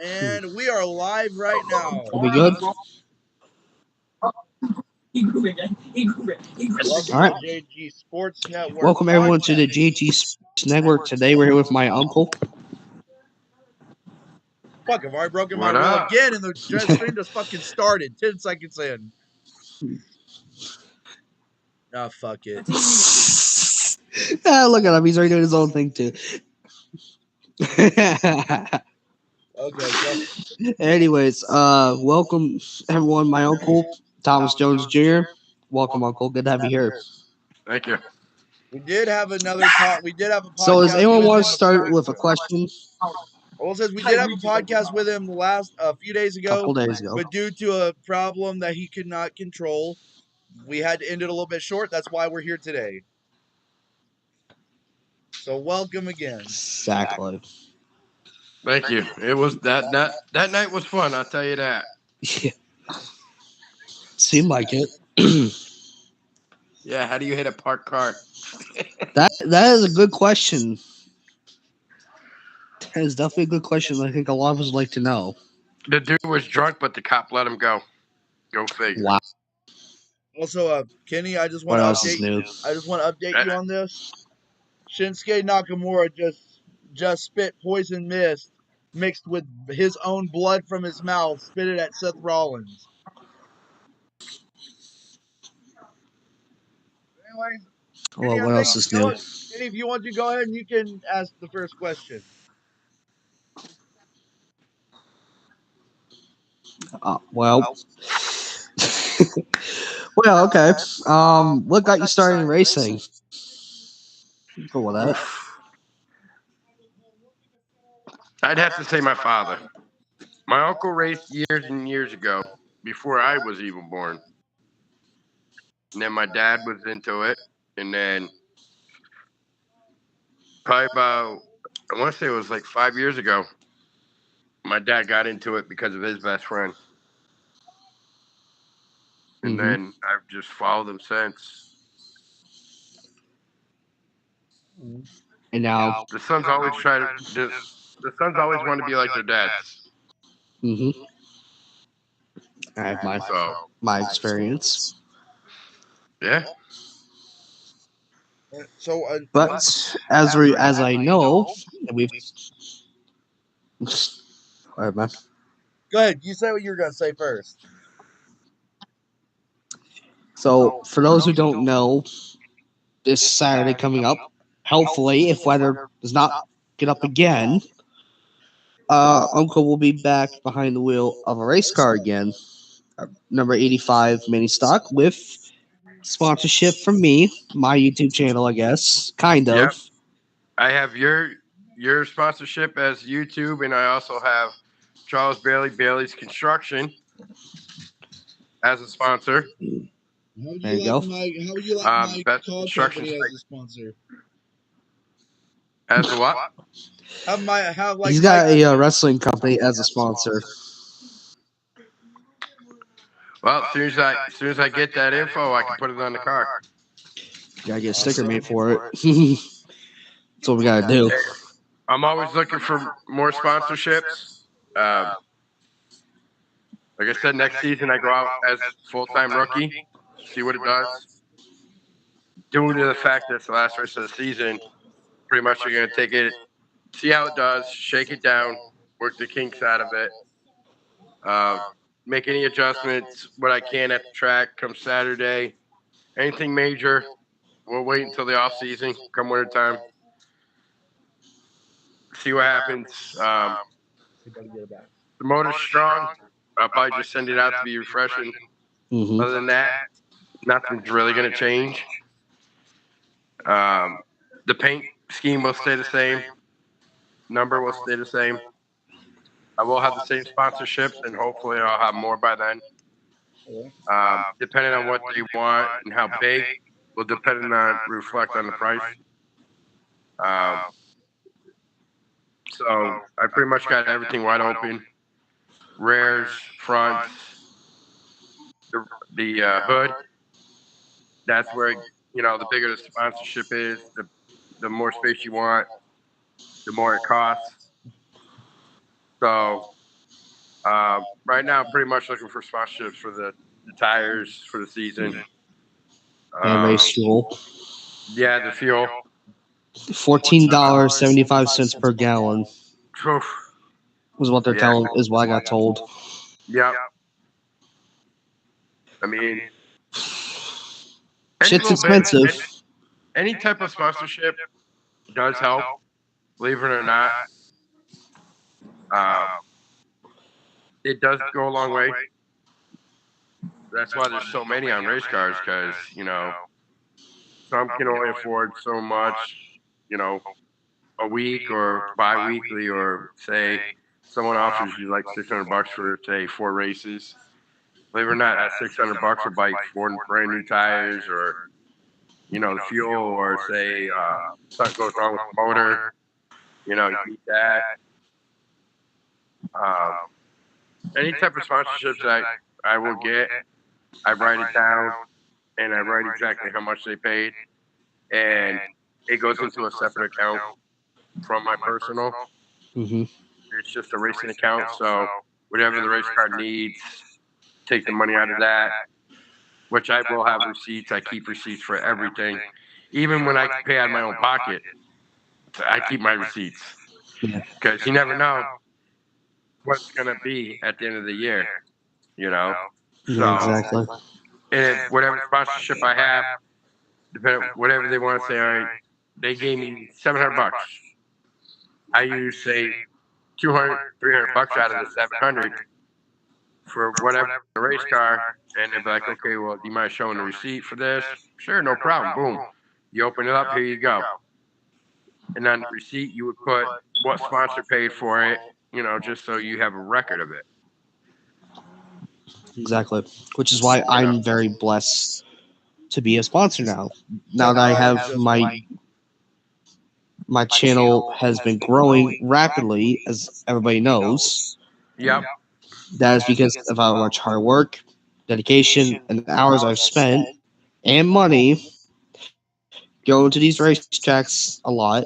And we are live right now. Are we good? Welcome All right. to JG Sports Network. Welcome everyone to the JG Sports Network. Today we're here with my uncle. Fuck, I've already broken my What rule up? again, and the stream just fucking started 10 seconds in. Ah, fuck it. Look at him. He's already doing his own thing too. Okay, go. Anyways, welcome everyone. My uncle Thomas Jones Jr. Welcome, Uncle. Good to have you here. Thank you. We did have another pod. We did have a podcast. So, does anyone with want him to start with a question? Well, it says we did have a podcast with him a few days A ago, couple days ago. but due to a problem that he could not control, we had to end it a little bit short. That's why we're here today. So welcome again. Exactly. Thank you. It was that night was fun, I'll tell you that. Yeah. Seemed like it. Yeah, how do you hit a parked car? That is a good question. That is definitely a good question. I think a lot of us would like to know. The dude was drunk, but the cop let him go. Go figure. Wow. Also, Kenny, I just want What to else is update. new? I just want to update you on this. Shinsuke Nakamura just spit poison mist mixed with his own blood from his mouth, spit it at Seth Rollins. Anyway, Well, Kenny, what else is new? Kenny, if you want to go ahead and you can ask the first question. Well, well, okay. What got you started in racing? Go with that. I'd have to say my father. My uncle raced years and years ago, before I was even born. And then my dad was into it. And then probably about, I want to say it was like 5 years ago, my dad got into it because of his best friend. And then I've just followed him since. And now, The sons always the sons always want to be like their dads. I have my So my experience. yeah. So, But as I know, we've. All right, man. go ahead. You say what you were going to say first. So, for those who don't know, this Saturday coming up, hopefully, if weather does not get up again, Uncle will be back behind the wheel of a race car again, number 85 mini stock, with sponsorship from me, my YouTube channel, I guess, kind of. Yep. I have your sponsorship as YouTube, and I also have Charles Bailey's Construction as a sponsor. There you go. How would you like my Best call construction company site. as a sponsor? As a what? He's got a wrestling company as a sponsor. Well, as soon as I get that info, I can put it on the car. Gotta get a sticker made for it. That's what we gotta do. I'm always looking for more sponsorships. Like I said, next season I go out as full-time rookie, see what it does. Due to the fact that it's the last race of the season, pretty much you're going to take it, see how it does, shake it down, work the kinks out of it, make any adjustments, what I can at the track come Saturday. Anything major, we'll wait until the off season, come winter time. See what happens. The motor's strong. I'll probably just send it out to be refreshing. Other than that, nothing's really going to change. The paint scheme will stay the same. Number will stay the same. I will have the same sponsorships, and hopefully I'll have more by then. Depending on what they want and how big will reflect on the price. So I pretty much got everything wide open. Rears, fronts, the hood. That's where the bigger the sponsorship is, the the more space you want, the more it costs. So right now, I'm pretty much looking for sponsorships for the tires for the season. And Um, race fuel. yeah, the fuel. $14.75 per gallon Oof. is what they're Yeah. telling. Is what I got told. Yep. I mean, any Shit's little bit, expensive. any type of sponsorship does help. Believe it or not, um, it does go a long way. That's why there's so many on race cars because some can only afford so much. You know, a week or bi-weekly, or say someone offers you like $600 for say 4 races. Believe it or not, that $600 will buy you 4 brand new tires, or the fuel, or say something goes wrong with the motor. You need that. Um, any type of sponsorships I will get, I write it down and I write exactly how much they paid, and it goes into a separate account from my personal. Hmm. It's just a racing account, so whatever the race car needs, take the money out of that. Which I will have receipts. I keep receipts for everything, even when I pay out of my own pocket. I keep my receipts Yeah. because you never know what it's gonna be at the end of the year. You know, Yeah. so Exactly. and whatever sponsorship I have, depending whatever they want to say. All right, they gave me $700. I use say 200, $300 out of the 700 for whatever the race car, and they'll be like, okay, well, do you mind showing the receipt for this? Sure, no problem. Boom. You open it up, here you go. And on the receipt, you would put what sponsor paid for it, just so you have a record of it. Exactly. Which is why You know, I'm very blessed to be a sponsor now. Now that Just I like have my channel has been growing rapidly, as everybody knows. yep, That is because of how much hard work, dedication, and hours I've spent, and money going to these racetracks a lot,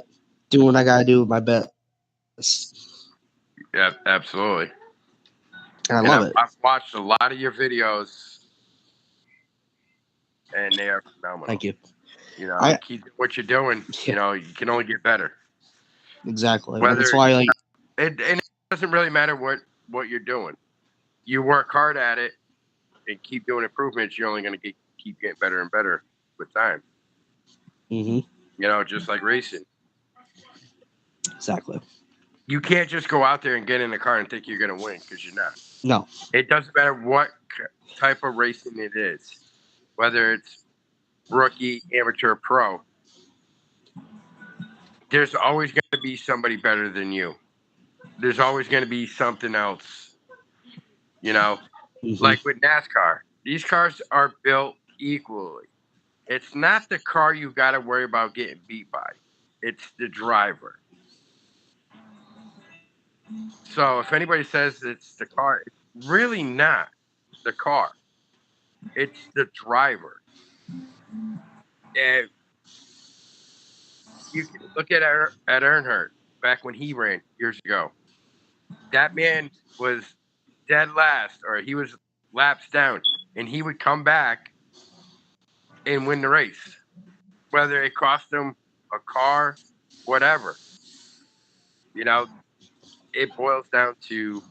doing what I gotta do with my best, yep, absolutely. and I love And it. I've watched a lot of your videos, and they are phenomenal. Thank you. You I keep doing what you're doing. Yeah, You can only get better. exactly. That's Whether why like it doesn't really matter what you're doing. You work hard at it and keep doing improvements. You're only going to keep getting better and better with time. hmm Just like racing. exactly. You can't just go out there and get in the car and think you're going to win because you're not. No. It doesn't matter what type of racing it is, whether it's rookie, amateur, pro. There's always going to be somebody better than you. There's always going to be something else. You know, hmm like with NASCAR, these cars are built equally. It's not the car you got to worry about getting beat by. It's the driver. So if anybody says it's the car, it's really not the car. It's the driver. And you can look at Earnhardt back when he ran years ago. That man was dead last, or he was laps down, and he would come back and win the race, whether it cost him a car, whatever. You know, it boils down to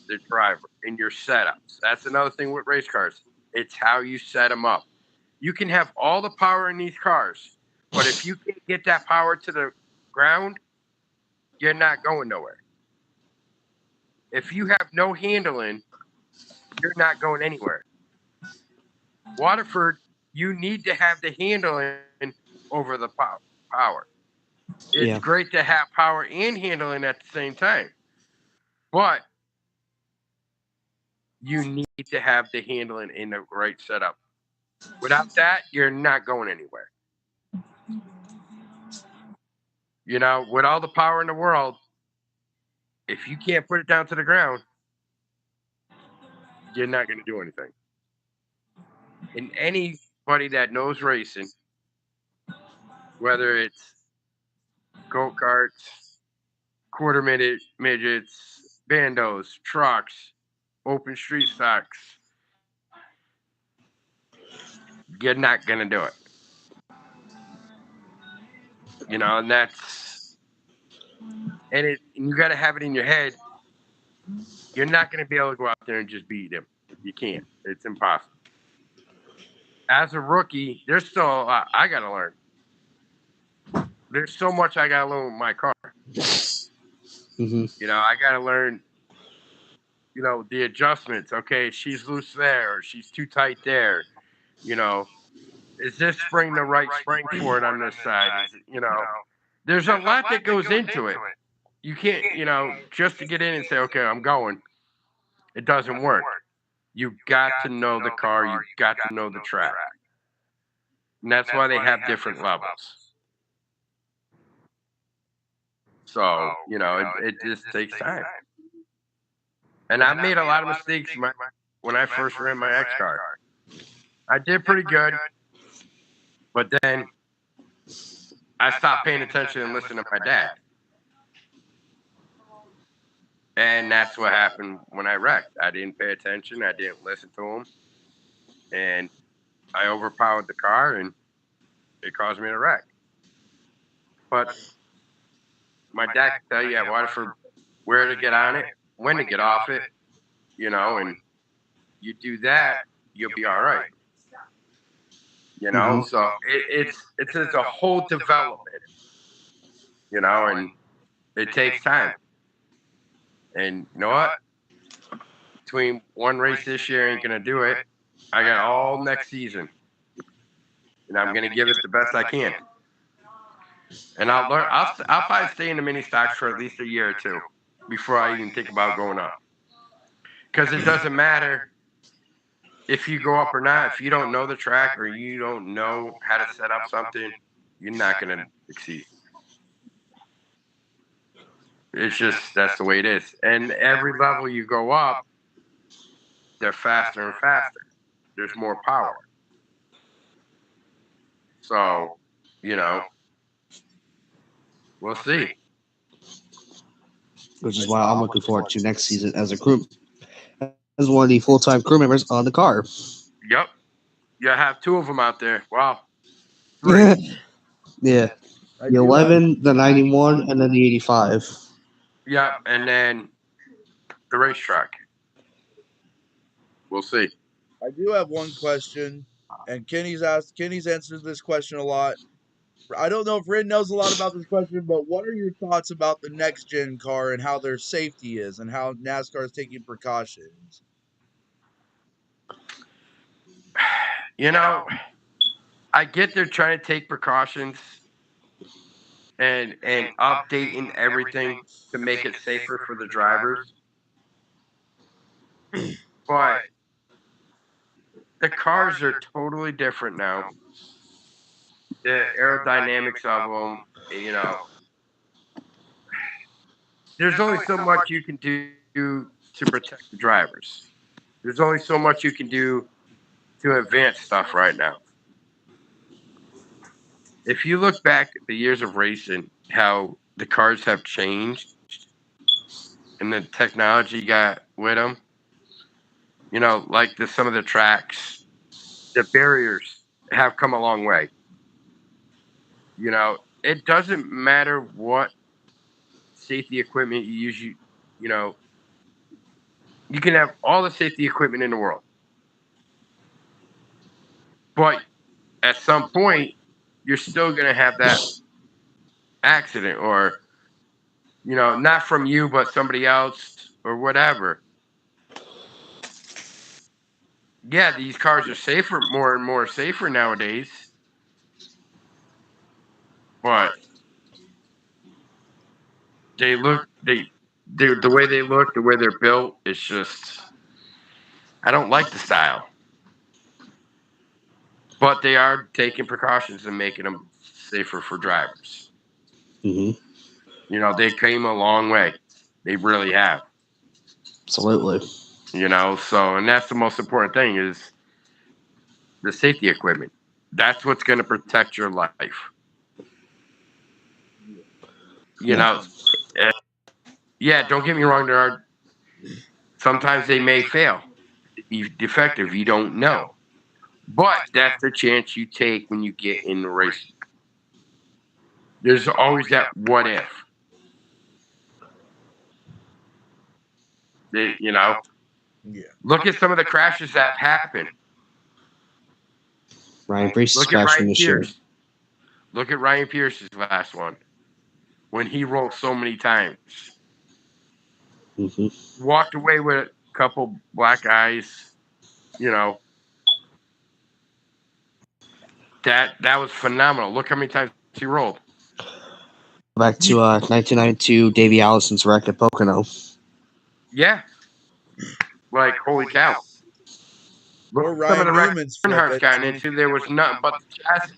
the driver and your setups. That's another thing with race cars. It's how you set them up. You can have all the power in these cars, but if you can't get that power to the ground, you're not going nowhere. If you have no handling, you're not going anywhere. Waterford, you need to have the handling over the power. It's Yeah. great to have power and handling at the same time, but you need to have the handling in the right setup. Without that, you're not going anywhere. With all the power in the world, if you can't put it down to the ground, you're not going to do anything. And anybody that knows racing, whether it's go-karts, quarter-minute midgets, bandos, trucks, open street stocks. You're not going to do it. And you got to have it in your head. You're not going to be able to go out there and just beat him. You can't. It's impossible. As a rookie, there's still a lot I got to learn. There's so much I got to learn with my car. I got to learn, the adjustments. Okay, she's loose there, or she's too tight there. Is this spring the right spring for it on this side? There's a lot that goes into it. You can't, just to get in and say, okay, I'm going. It doesn't work. You got to know the car. You got to know the track. And that's why they have different levels. So, it just takes time. And I made a lot of mistakes when I first ran my X car. I did pretty good. But then I stopped paying attention and listening to my dad. And that's what happened when I wrecked. I didn't pay attention. I didn't listen to him. And I overpowered the car, and it caused me to wreck. But my dad can tell you at Waterford where to get on it, when to get off it, and you do that, you'll be all right. So it's a whole development, and it takes time. And you know what? Between one race this year ain't gonna do it. I got all next season, and I'm gonna give it the best I can. And I'll learn. I'll probably stay in the mini stocks for at least a year or two before I even think about going up. Because it doesn't matter if you go up or not. If you don't know the track or you don't know how to set up something, you're not gonna succeed. It's just that's the way it is. And every level you go up, they're faster and faster. There's more power. So, we'll see. Which is why I'm looking forward to next season as as one of the full-time crew members on the car. Yep. You have two of them out there. Wow. Yeah. The 11, the 91, and then the 85. Yep. And then the racetrack. We'll see. I do have one question, and Kenny's answered this question a lot. I don't know if Rin knows a lot about this question, but what are your thoughts about the next gen car and how their safety is and how NASCAR is taking precautions? I get they're trying to take precautions and updating everything to make it safer for the drivers. But the cars are totally different now. The aerodynamics of them, there's only so much you can do to protect the drivers. There's only so much you can do to advance stuff right now. If you look back at the years of racing, how the cars have changed and the technology got with them, like some of the tracks, the barriers have come a long way. It doesn't matter what safety equipment you use. You can have all the safety equipment in the world. But at some point, you're still going to have that accident or, not from you, but somebody else or whatever. Yeah, these cars are safer, more and more safer nowadays. But the way they look, the way they're built, it's just, I don't like the style. But they are taking precautions and making them safer for drivers. Mm-hmm. They came a long way. They really have. Absolutely. And that's the most important thing is the safety equipment. That's what's going to protect your life. You know, uh, yeah. Don't get me wrong. There are sometimes they may fail, defective. You don't know, but that's the chance you take when you get in the race. There's always that what if. You know, Yeah. look at some of the crashes that have happened. Ryan Priest is Look at crashing Ryan this year. Pierce. Look at Ryan Pierce's last one when he rolled so many times. Hmm. Walked away with a couple black eyes. You know, that was phenomenal. Look how many times he rolled. Back to 1992, Davey Allison's wreck at Pocono. Yeah, like holy cow. Look Or at some of Ryan the wrecks Newman's flip Earnhardt's at gotten 20. into. There was nothing but the chassis.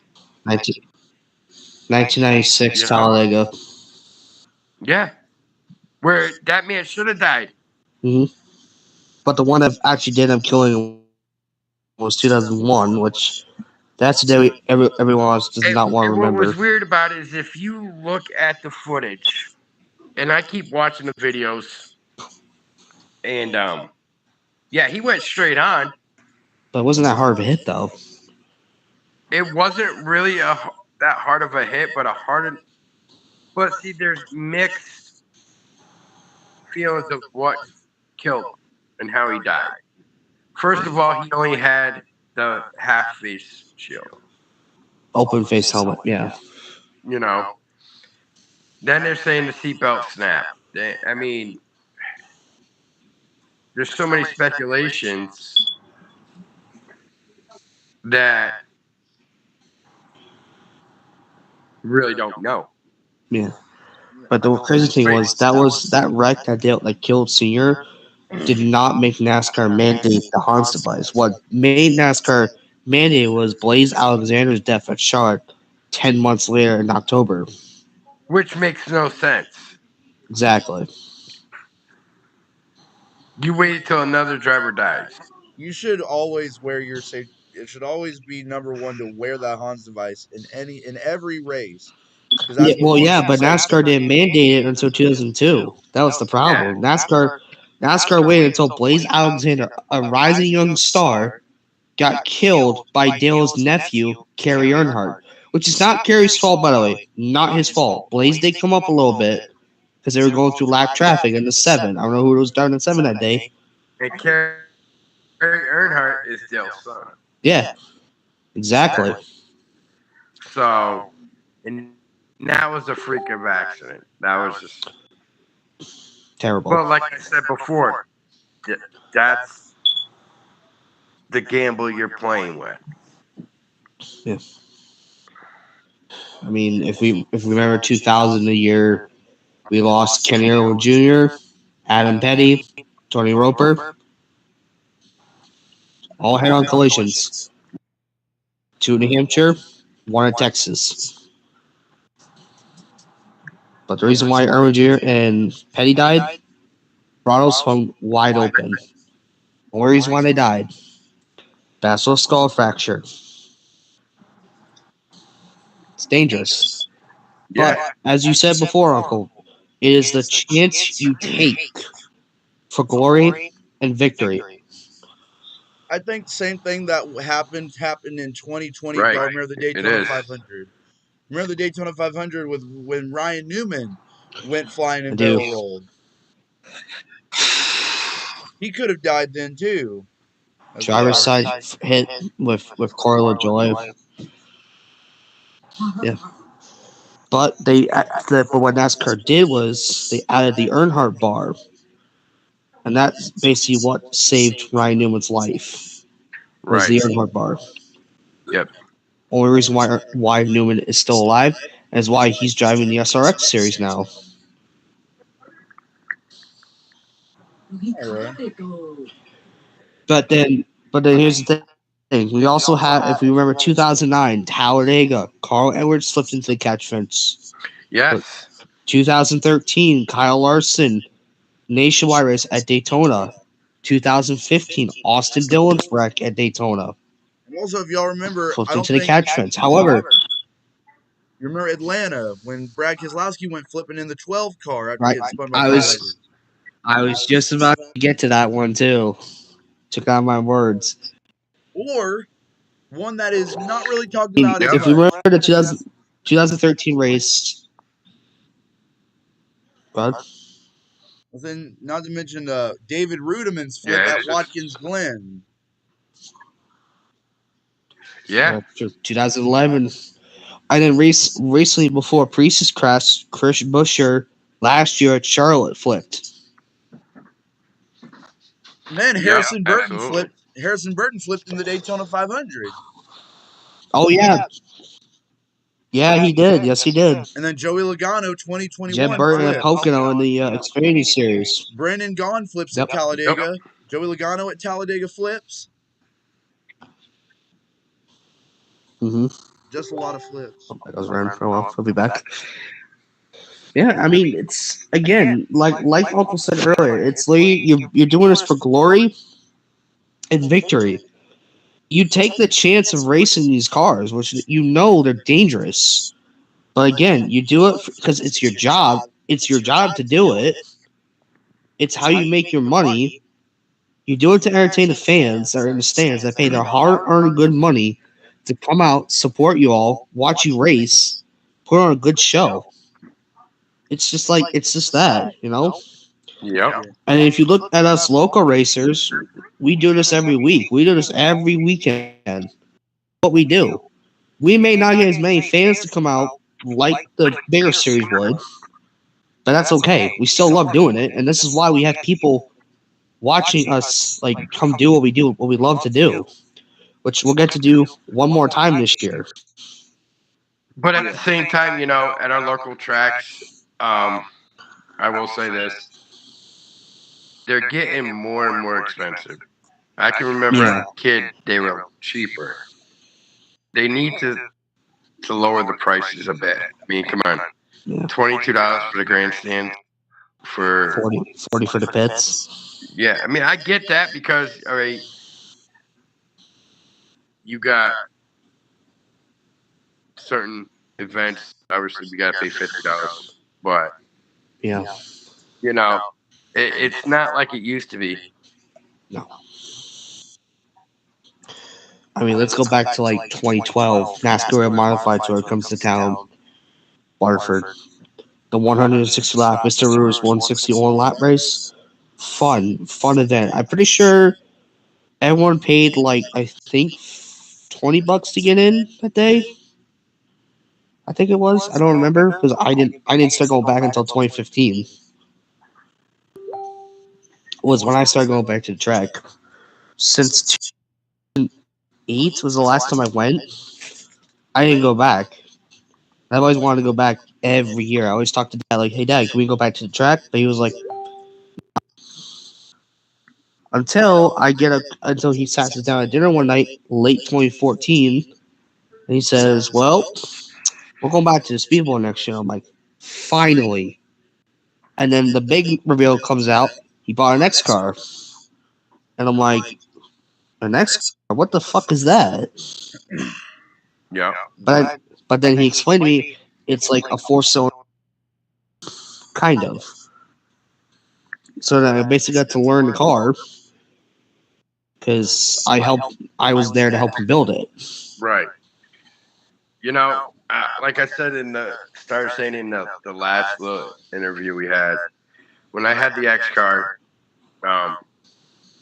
1996 Yeah. Talladega. Yeah, where that man should have died. Hmm. But the one that actually did him killing him was 2001, which that's the day everyone else does not want to And what remember. was weird about it is if you look at the footage, and I keep watching the videos, and yeah, he went straight on. But it wasn't that hard of a hit, though. It wasn't really that hard of a hit, but But see, there's mixed feelings of what killed him and how he died. First of all, he only had the half face shield. Open face helmet, yeah. You know. Then they're saying the seatbelt snapped. I mean, there's so many speculations that really don't know. Yeah. But the crazy thing was that wreck that killed Senior did not make NASCAR mandate the Hans device. What made NASCAR mandate was Blaze Alexander's death at Charlotte 10 months later in October. Which makes no sense. Exactly. You wait till another driver dies. You should always wear your safety. It should always be number one to wear that Hans device in every race. Yeah, well, yeah, but NASCAR didn't mandate it until 2002. That was the problem. NASCAR waited until Blaze Alexander, a rising young star, got killed by Dale's nephew, Kerry Earnhardt, which is not Kerry's fault, by the way. Not his fault. Blaze did come up a little bit because they were going through lap traffic in the 7. I don't know who was driving in 7 that day. And Kerry Earnhardt is Dale's son. Yeah, exactly. So, and that was a freak of accident. That was just terrible. But like I said before, that's the gamble you're playing with. Yeah. I mean, if we remember 2000, the year we lost Kenny Irwin Jr., Adam Petty, Tony Roper, all head-on collisions. 2 in New Hampshire, 1 in Texas. But the reason why Irwin Jr. and Petty died, throttles swung wide open. Only reason why they died, basilar skull fracture. It's dangerous. Yeah. But as you said before, Uncle, it is the chance you take for glory and victory. I think the same thing that happened in 2020. Right. Remember the Daytona 500. Remember the Daytona 500 with when Ryan Newman went flying and barrel rolled. He could have died then too. Driver's side hit with Corey LaJoie. Yeah. But what NASCAR did was they added the Earnhardt bar, and that's basically what saved Ryan Newman's life. Was the Earnhardt bar. Yep. Only reason why Newman is still alive is why he's driving the SRX series now. But then here's the thing. We also have, if we remember, 2009 Talladega. Carl Edwards slipped into the catch fence. Yes. 2013 Kyle Larson nationwide race at Daytona. 2015 Austin Dillon's wreck at Daytona. And also, if y'all remember, Flipped into the catch fence. However, You remember Atlanta when Brad Keselowski went flipping in the 12 car after Right. getting spun by I Kyle was Edwards? I was just about to get to that one too. Took out my words. Or one that is not really talked I mean, about as if we much. remember the 2013 race, but Then, not to mention David Rudiman's flip Yeah, at it's just Watkins Glen. yeah, 2011. And then recently, before Priest's crash, Chris Buescher last year at Charlotte flipped. And then yeah, absolutely. Harrison Burton flipped in the Daytona 500. Oh yeah, yeah, he did. Yes, he did. And then Joey Logano Jed 2021 Burton at flipped. Pocono in the Xfinity Series. Brendan Gaughan flips at Yep. Talladega. Joey Logano at Talladega flips. Mm-hmm. Just a lot of flips. That goes around for a while. He'll be back. Yeah, I mean, it's again like Uncle said earlier. It's like you're doing this for glory and victory. You take the chance of racing these cars, which you know they're dangerous. But again, you do it because it's your job. It's your job to do it. It's how you make your money. You do it to entertain the fans that are in the stands that pay their hard-earned good money to come out, support you all, watch you race, put on a good show. It's just that, you know? Yep. Yeah. And if you look at us local racers, we do this every week. We do this every weekend. What we do. We may not get as many fans to come out like the bigger series would, but that's okay. We still love doing it, and this is why we have people watching us like come do, what we love to do, which we'll get to do one more time this year. But at the same time, at our local tracks, I will say this: they're getting more and more expensive. I can remember as a kid, they were cheaper. They need to lower the prices a bit. I mean, come on, Yeah. $22 for the grandstand for 40 for the pits. yeah. I mean, I get that because all right, you got certain events. Obviously, we got to pay $50, but Yeah. you know, it's not like it used to be. No. I mean, let's go back to like 2012 NASCAR Modified Tour comes to town, Waterford. The 160 lap Mr. Rue's 160 on lap race. Fun event. I'm pretty sure everyone paid like I think $20 to get in that day. I think it was. I don't remember because I didn't start going back until 2015. Was when I started going back to the track. Since 2008 was the last time I went. I didn't go back. I've always wanted to go back every year. I always talked to Dad like, "Hey Dad, can we go back to the track?" But he was like, until he sat us down at dinner one night, late 2014, and he says, "Well, we're going back to the speedball next year." I'm like, "Finally!" And then the big reveal comes out. He bought an X car, and I'm like, "An X car? What the fuck is that?" Yeah. But then he explained to me it's like a 4-cylinder, kind of. So then I basically got to learn the car because I was there to help him build it. Right. Like I said started saying in the last little interview we had, when I had the X car,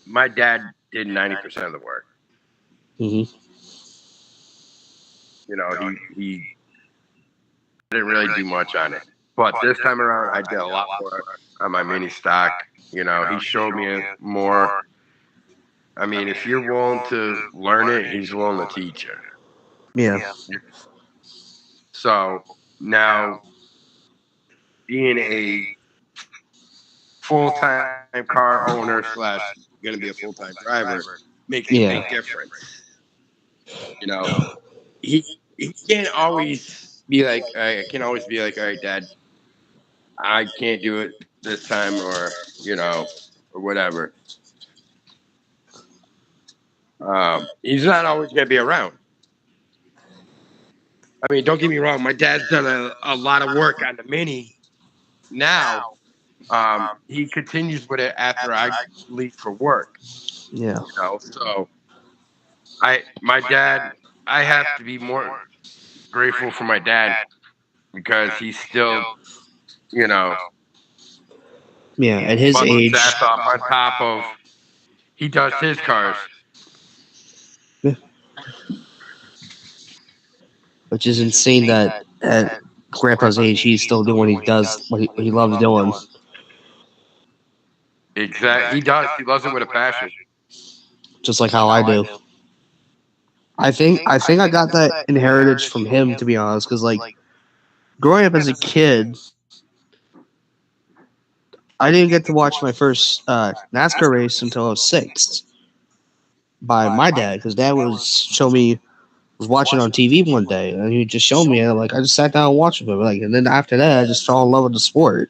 my dad did 90% of the work. Mm-hmm. He didn't really do much on it. But this time around, I did a lot more on my mini stock. He showed me more. I mean, if you're willing to learn it, he's willing to teach you. Yeah. So now, being a full-time car owner / going to be a full-time driver makes a big difference. He can't always be like, I can always be like, all right, Dad, I can't do it this time, or or whatever. He's not always going to be around. I mean, don't get me wrong. My dad's done a lot of work on the Mini now. He continues with it after I leave for work. Yeah. So my dad, I have to be more grateful for my dad because he's still, Yeah, at his busting age, his ass off on top of he does his cars. which is insane that at Grandpa's age he's still doing what he does, what he loves doing. Exactly, he does. He loves it with a passion. Just like how I do. I think I got that inheritance from him, to be honest, because like growing up as a kid, I didn't get to watch my first NASCAR race until I was 6 by my dad, because dad was watching on TV one day, and he just showed me, and like I just sat down and watched with him, like, and then after that, I just fell in love with the sport.